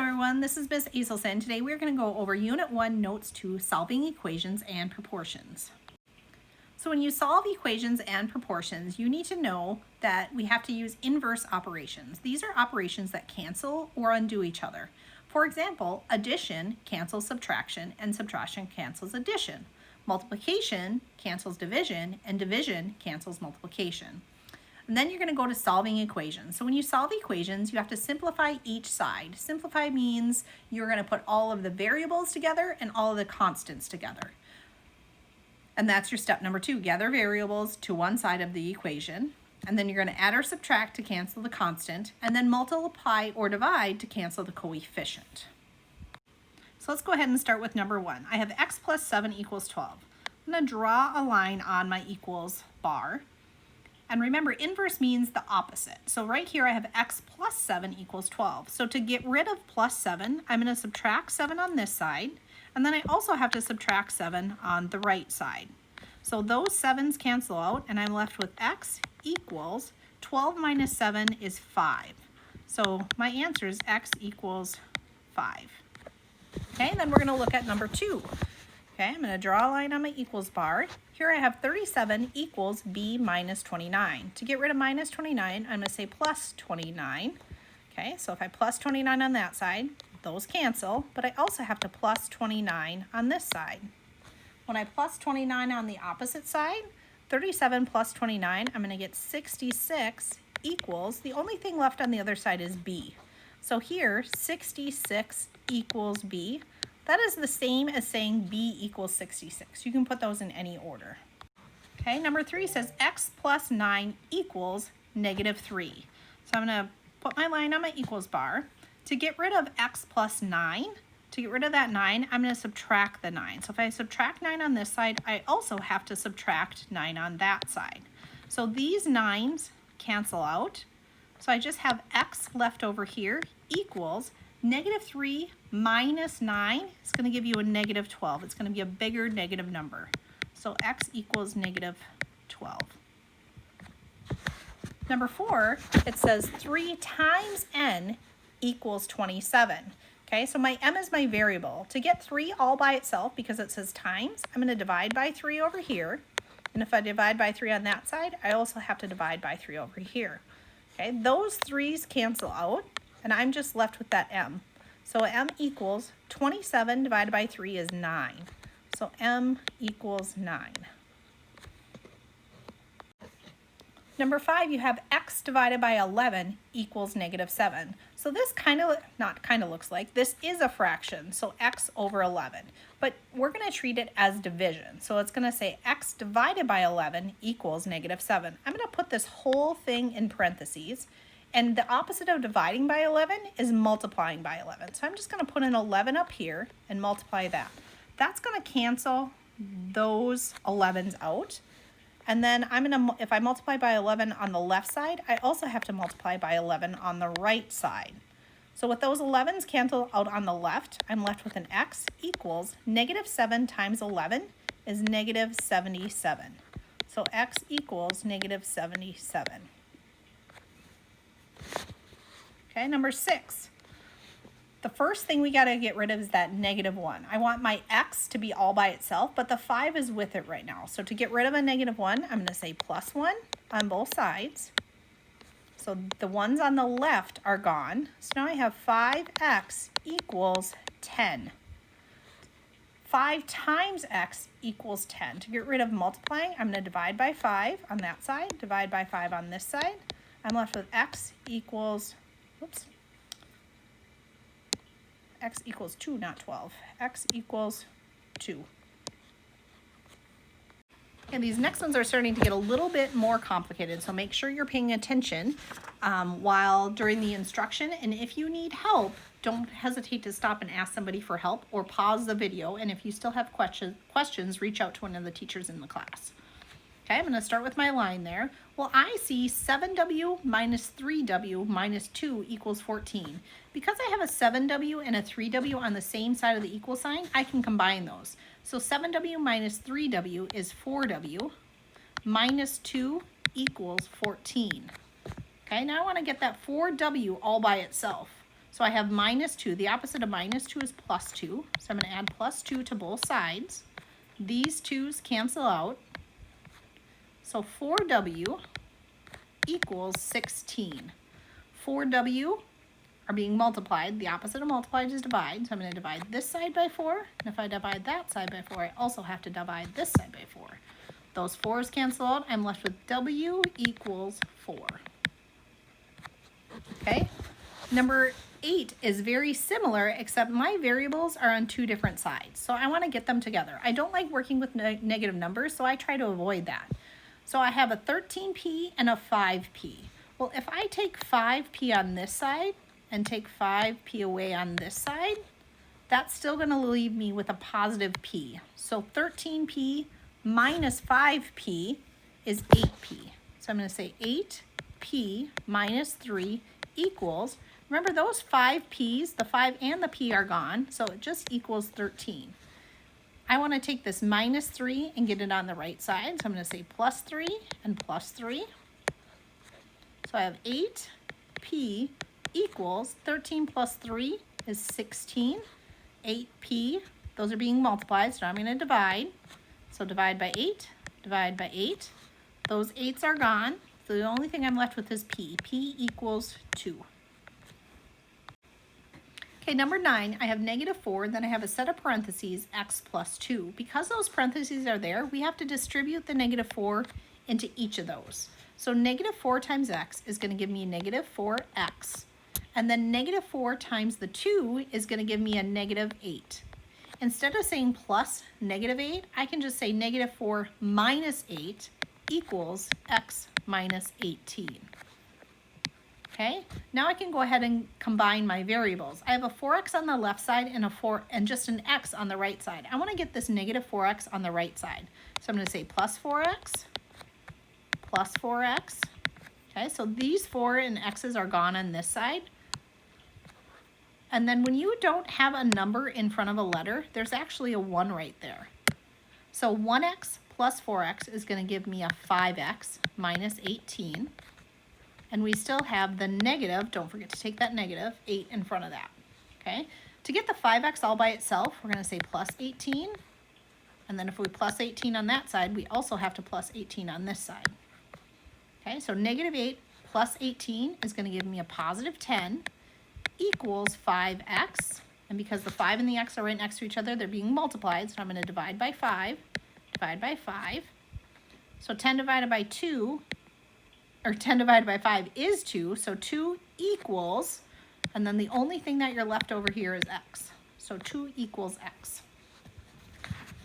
everyone, this is Ms. Aselson. Today we're going to go over Unit 1 Notes to Solving Equations and Proportions. So when you solve equations and proportions, you need to know that we have to use inverse operations. These are operations that cancel or undo each other. For example, addition cancels subtraction and subtraction cancels addition. Multiplication cancels division and division cancels multiplication. And then you're going to go to solving equations. So when you solve equations, you have to simplify each side. Simplify means you're going to put all of the variables together and all of the constants together. And that's your step number 2. Gather variables to one side of the equation. And then you're going to add or subtract to cancel the constant. And then multiply or divide to cancel the coefficient. So let's go ahead and start with number 1. I have x plus 7 equals 12. I'm going to draw a line on my equals bar. And remember, inverse means the opposite. So right here I have x plus 7 equals 12. So to get rid of plus 7, I'm going to subtract 7 on this side. And then I also have to subtract 7 on the right side. So those 7's cancel out, and I'm left with x equals 12 minus 7 is 5. So my answer is x equals 5. Okay, and then we're going to look at number 2. Okay, I'm going to draw a line on my equals bar. Here I have 37 equals b minus 29. To get rid of minus 29, I'm going to say plus 29. Okay, so if I plus 29 on that side, those cancel, but I also have to plus 29 on this side. When I plus 29 on the opposite side, 37 plus 29, I'm going to get 66 equals, the only thing left on the other side is b. So here, 66 equals b. That is the same as saying b equals 66. You can put those in any order. Okay, number 3 says x plus 9 equals negative 3. So I'm going to put my line on my equals bar. To get rid of x plus 9, to get rid of that 9, I'm going to subtract the 9. So if I subtract 9 on this side, I also have to subtract 9 on that side. So these 9's cancel out. So I just have x left over here equals negative 3 minus 9 is going to give you a negative 12. It's going to be a bigger negative number. So x equals negative 12. Number 4, it says 3 times n equals 27. Okay, so my m is my variable. To get 3 all by itself, because it says times, I'm going to divide by 3 over here. And if I divide by 3 on that side, I also have to divide by 3 over here. Okay, those 3's cancel out, and I'm just left with that m. So m equals 27 divided by 3 is 9. So m equals 9. Number 5, you have x divided by 11 equals negative 7. So this looks like, this is a fraction, so x over 11. But we're going to treat it as division. So it's going to say x divided by 11 equals negative 7. I'm going to put this whole thing in parentheses. And the opposite of dividing by 11 is multiplying by 11. So I'm just going to put an 11 up here and multiply that. That's going to cancel those 11's out. And then if I multiply by 11 on the left side, I also have to multiply by 11 on the right side. So with those 11's cancel out on the left, I'm left with an x equals negative 7 times 11 is negative 77. So x equals negative 77. Okay, number 6. The first thing we got to get rid of is that negative 1. I want my x to be all by itself, but the 5 is with it right now. So to get rid of a negative 1, I'm going to say plus 1 on both sides. So the ones on the left are gone. So now I have 5x equals 10. 5 times x equals 10. To get rid of multiplying, I'm going to divide by 5 on that side, divide by 5 on this side. I'm left with x equals, x equals 2, not 12. X equals 2. And these next ones are starting to get a little bit more complicated, so make sure you're paying attention while during the instruction. And if you need help, don't hesitate to stop and ask somebody for help or pause the video. And if you still have questions, reach out to one of the teachers in the class. Okay, I'm going to start with my line there. Well, I see 7w minus 3w minus 2 equals 14. Because I have a 7w and a 3w on the same side of the equal sign, I can combine those. So 7w minus 3w is 4w, minus 2 equals 14. Okay, now I want to get that 4w all by itself. So I have minus 2. The opposite of minus 2 is plus 2. So I'm going to add plus 2 to both sides. These 2's cancel out. So 4w equals 16. 4w are being multiplied. The opposite of multiplied is divide. So I'm going to divide this side by 4. And if I divide that side by 4, I also have to divide this side by 4. Those 4's cancel out. I'm left with w equals 4. Okay? Number 8 is very similar, except my variables are on 2 different sides. So I want to get them together. I don't like working with negative numbers, so I try to avoid that. So I have a 13p and a 5p. Well, if I take 5p on this side and take 5p away on this side, that's still going to leave me with a positive p. So 13p minus 5p is 8p. So I'm going to say 8p minus 3 equals, remember those 5p's, the 5 and the p are gone, so it just equals 13. I want to take this minus 3 and get it on the right side, so I'm going to say plus 3 and plus 3. So I have 8p equals 13 plus 3 is 16. 8p, those are being multiplied, so I'm going to divide. So divide by 8, divide by 8. Those 8's are gone, so the only thing I'm left with is p. p equals 2. Okay, number 9, I have negative 4, then I have a set of parentheses, x plus 2. Because those parentheses are there, we have to distribute the negative 4 into each of those. So negative 4 times x is going to give me negative 4x. And then negative 4 times the 2 is going to give me a negative 8. Instead of saying plus negative 8, I can just say negative 4 minus 8 equals x minus 18. Okay, now I can go ahead and combine my variables. I have a 4x on the left side and a 4 and just an x on the right side. I want to get this negative 4x on the right side. So I'm going to say plus 4x, plus 4x. Okay, so these 4 and x's are gone on this side. And then when you don't have a number in front of a letter, there's actually a 1 right there. So 1x plus 4x is going to give me a 5x minus 18. And we still have the negative, don't forget to take that negative, 8 in front of that. Okay? To get the 5x all by itself, we're going to say plus 18. And then if we plus 18 on that side, we also have to plus 18 on this side. Okay, so negative 8 plus 18 is going to give me a positive 10 equals 5x. And because the 5 and the x are right next to each other, they're being multiplied. So I'm going to divide by 5, divide by 5. So 10 divided by 2, or 10 divided by 5 is 2. So 2 equals, and then the only thing that you're left over here is x. So 2 equals x.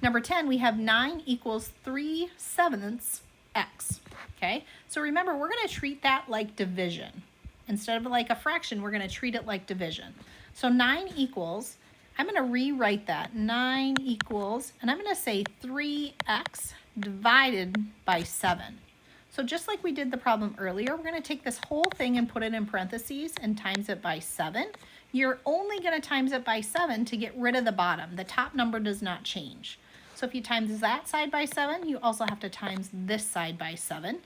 Number 10, we have 9 equals 3/7 x. Okay, so remember, we're going to treat that like division. Instead of like a fraction, we're going to treat it like division. So 9 equals, I'm going to rewrite that. 9 equals, and I'm going to say 3x divided by 7. So just like we did the problem earlier, we're going to take this whole thing and put it in parentheses and times it by 7. You're only going to times it by 7 to get rid of the bottom. The top number does not change. So if you times that side by 7, you also have to times this side by 7.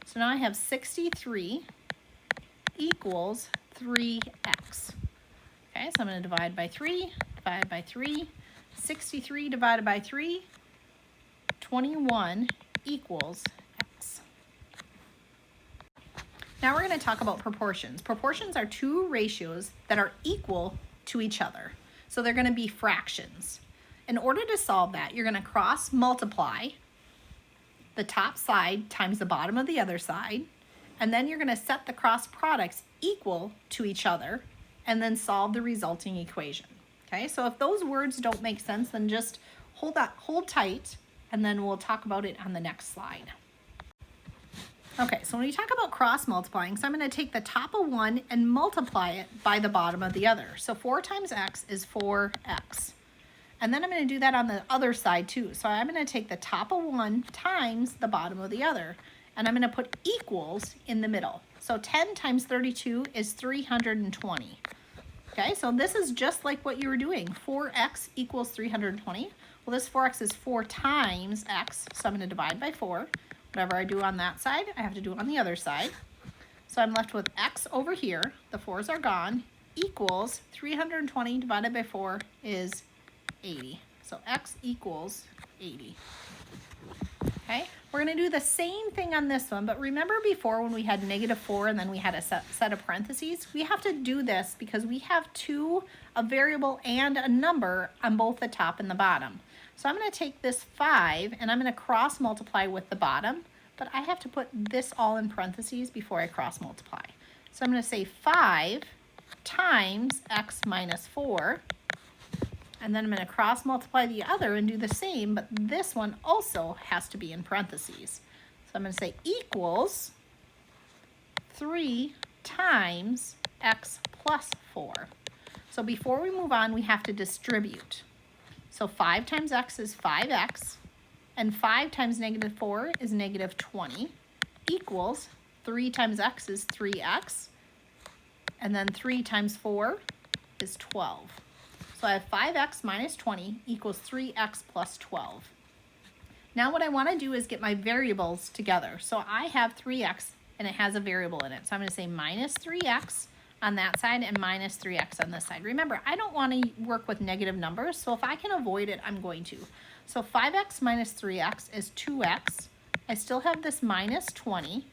So now I have 63 equals 3x. Okay, so I'm going to divide by 3, divide by 3. 63 divided by 3, 21 equals x. Now we're going to talk about proportions. Proportions are two ratios that are equal to each other. So they're going to be fractions. In order to solve that, you're going to cross multiply the top side times the bottom of the other side, and then you're going to set the cross products equal to each other, and then solve the resulting equation. Okay, so if those words don't make sense, then just hold tight, and then we'll talk about it on the next slide. Okay, so when we talk about cross multiplying, so I'm going to take the top of one and multiply it by the bottom of the other. So 4 times x is 4x. And then I'm going to do that on the other side too. So I'm going to take the top of one times the bottom of the other. And I'm going to put equals in the middle. So 10 times 32 is 320. Okay, so this is just like what you were doing. 4x equals 320. Well, this 4x is 4 times x. So I'm going to divide by 4. Whatever I do on that side, I have to do on the other side. So I'm left with x over here. The 4's are gone. equals 320 divided by 4 is 80. So x equals 80. Okay, we're going to do the same thing on this one, but remember before when we had -4 and then we had a set of parentheses? We have to do this because we have a variable and a number on both the top and the bottom. So I'm going to take this 5 and I'm going to cross multiply with the bottom, but I have to put this all in parentheses before I cross multiply. So I'm going to say 5 times x minus 4, and then I'm going to cross multiply the other and do the same, but this one also has to be in parentheses. So I'm going to say equals 3 times x plus 4. So before we move on, we have to distribute. So 5 times x is 5x, and 5 times -4 is -20, equals 3 times x is 3x, and then 3 times 4 is 12. So I have 5x minus 20 equals 3x plus 12. Now what I want to do is get my variables together. So I have 3x and it has a variable in it. So I'm going to say minus 3x on that side and minus 3x on this side. Remember, I don't want to work with negative numbers, so if I can avoid it, I'm going to. So 5x minus 3x is 2x. I still have this minus 20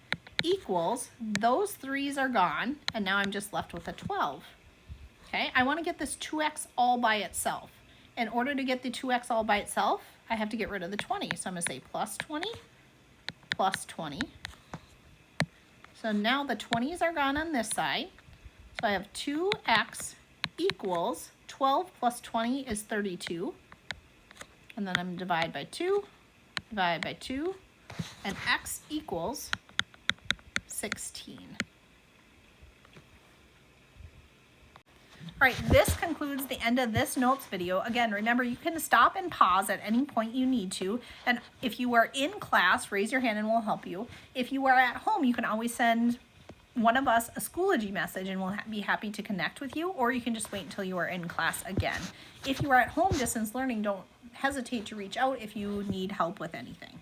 equals, those 3's are gone, and now I'm just left with a 12. Okay, I want to get this 2x all by itself. In order to get the 2x all by itself, I have to get rid of the 20. So I'm going to say plus 20, plus 20. So now the 20's are gone on this side. So I have 2x equals 12 plus 20 is 32. And then I'm divide by 2, divide by 2, and x equals 16. All right, this concludes the end of this notes video. Again, remember, you can stop and pause at any point you need to. And if you are in class, raise your hand and we'll help you. If you are at home, you can always send one of us a Schoology message and we'll be happy to connect with you, or you can just wait until you are in class again. If you are at home distance learning, don't hesitate to reach out if you need help with anything.